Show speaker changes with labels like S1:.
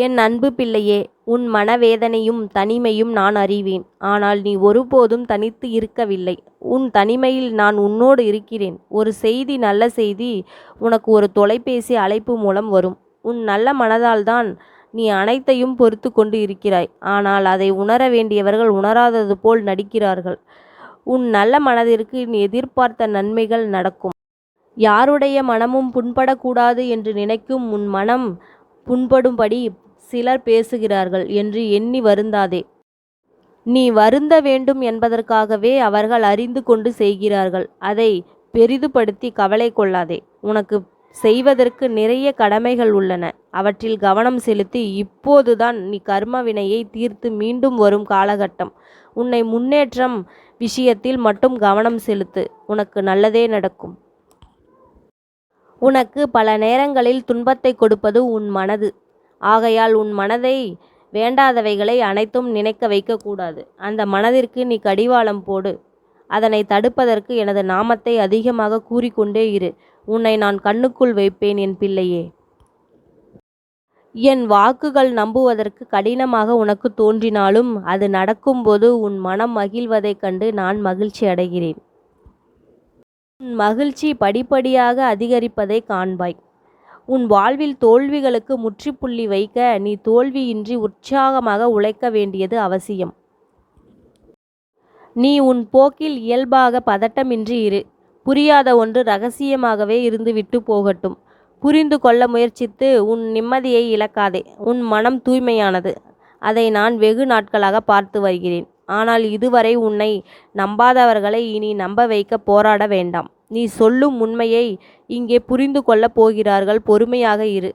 S1: என் அன்பு பிள்ளையே, உன் மனவேதனையும் தனிமையும் நான் அறிவேன். ஆனால் நீ ஒருபோதும் தனித்து இருக்கவில்லை. உன் தனிமையில் நான் உன்னோடு இருக்கிறேன். ஒரு செய்தி, நல்ல செய்தி உனக்கு ஒரு தொலைபேசி அழைப்பு மூலம் வரும். உன் நல்ல மனதால்தான் நீ அனைத்தையும் பொறுத்து கொண்டு இருக்கிறாய். ஆனால் அதை உணர வேண்டியவர்கள் உணராதது போல் நடிக்கிறார்கள். உன் நல்ல மனதிற்கு நீ எதிர்பார்த்த நன்மைகள் நடக்கும். யாருடைய மனமும் புண்படக்கூடாது என்று நினைக்கும் உன் மனம் புண்படும்படி சிலர் பேசுகிறார்கள் என்று எண்ணி வருந்தாதே. நீ வருந்த வேண்டும் என்பதற்காகவே அவர்கள் அறிந்து கொண்டு செய்கிறார்கள். அதை பெரிதுபடுத்தி கவலை கொள்ளாதே. உனக்கு செய்வதற்கு நிறைய கடமைகள் உள்ளன. அவற்றில் கவனம் செலுத்தி இப்போதுதான் நீ கர்ம வினையை தீர்த்து மீண்டும் வரும் காலகட்டம். உன்னை முன்னேற்றம் விஷயத்தில் மட்டும் கவனம் செலுத்து. உனக்கு நல்லதே நடக்கும். உனக்கு பல நேரங்களில் துன்பத்தை கொடுப்பது உன் மனது. ஆகையால் உன் மனதை வேண்டாதவைகளை அனைத்தும் நினைக்க வைக்கக்கூடாது. அந்த மனதிற்கு நீ கடிவாளம் போடு. அதனை தடுப்பதற்கு எனது நாமத்தை அதிகமாக கூறிக்கொண்டே இரு. உன்னை நான் கண்ணுக்குள் வைப்பேன் என் பிள்ளையே. என் வாக்குகள் நம்புவதற்கு கடினமாக உனக்கு தோன்றினாலும் அது நடக்கும்போது உன் மனம் மகிழ்வதைக் கண்டு நான் மகிழ்ச்சி அடைகிறேன். உன் மகிழ்ச்சி படிப்படியாக அதிகரிப்பதை காண்பாய். உன் வாழ்வில் தோல்விகளுக்கு முற்றுப்புள்ளி வைக்க நீ தோல்வியின்றி உற்சாகமாக உழைக்க வேண்டியது அவசியம். நீ உன் போக்கில் இயல்பாக பதட்டமின்றி இரு. புரியாத ஒன்று ரகசியமாகவே இருந்து விட்டு போகட்டும். புரிந்து கொள்ள முயற்சித்து உன் நிம்மதியை இழக்காதே. உன் மனம் தூய்மையானது. அதை நான் வெகு நாட்களாக பார்த்து வருகிறேன். ஆனால் இதுவரை உன்னை நம்பாதவர்களை இனி நம்ப வைக்க போராட வேண்டாம். நீ சொல்லும் உண்மையை இங்கே புரிந்து கொள்ளப் போகிறார்கள். பொறுமையாக இரு.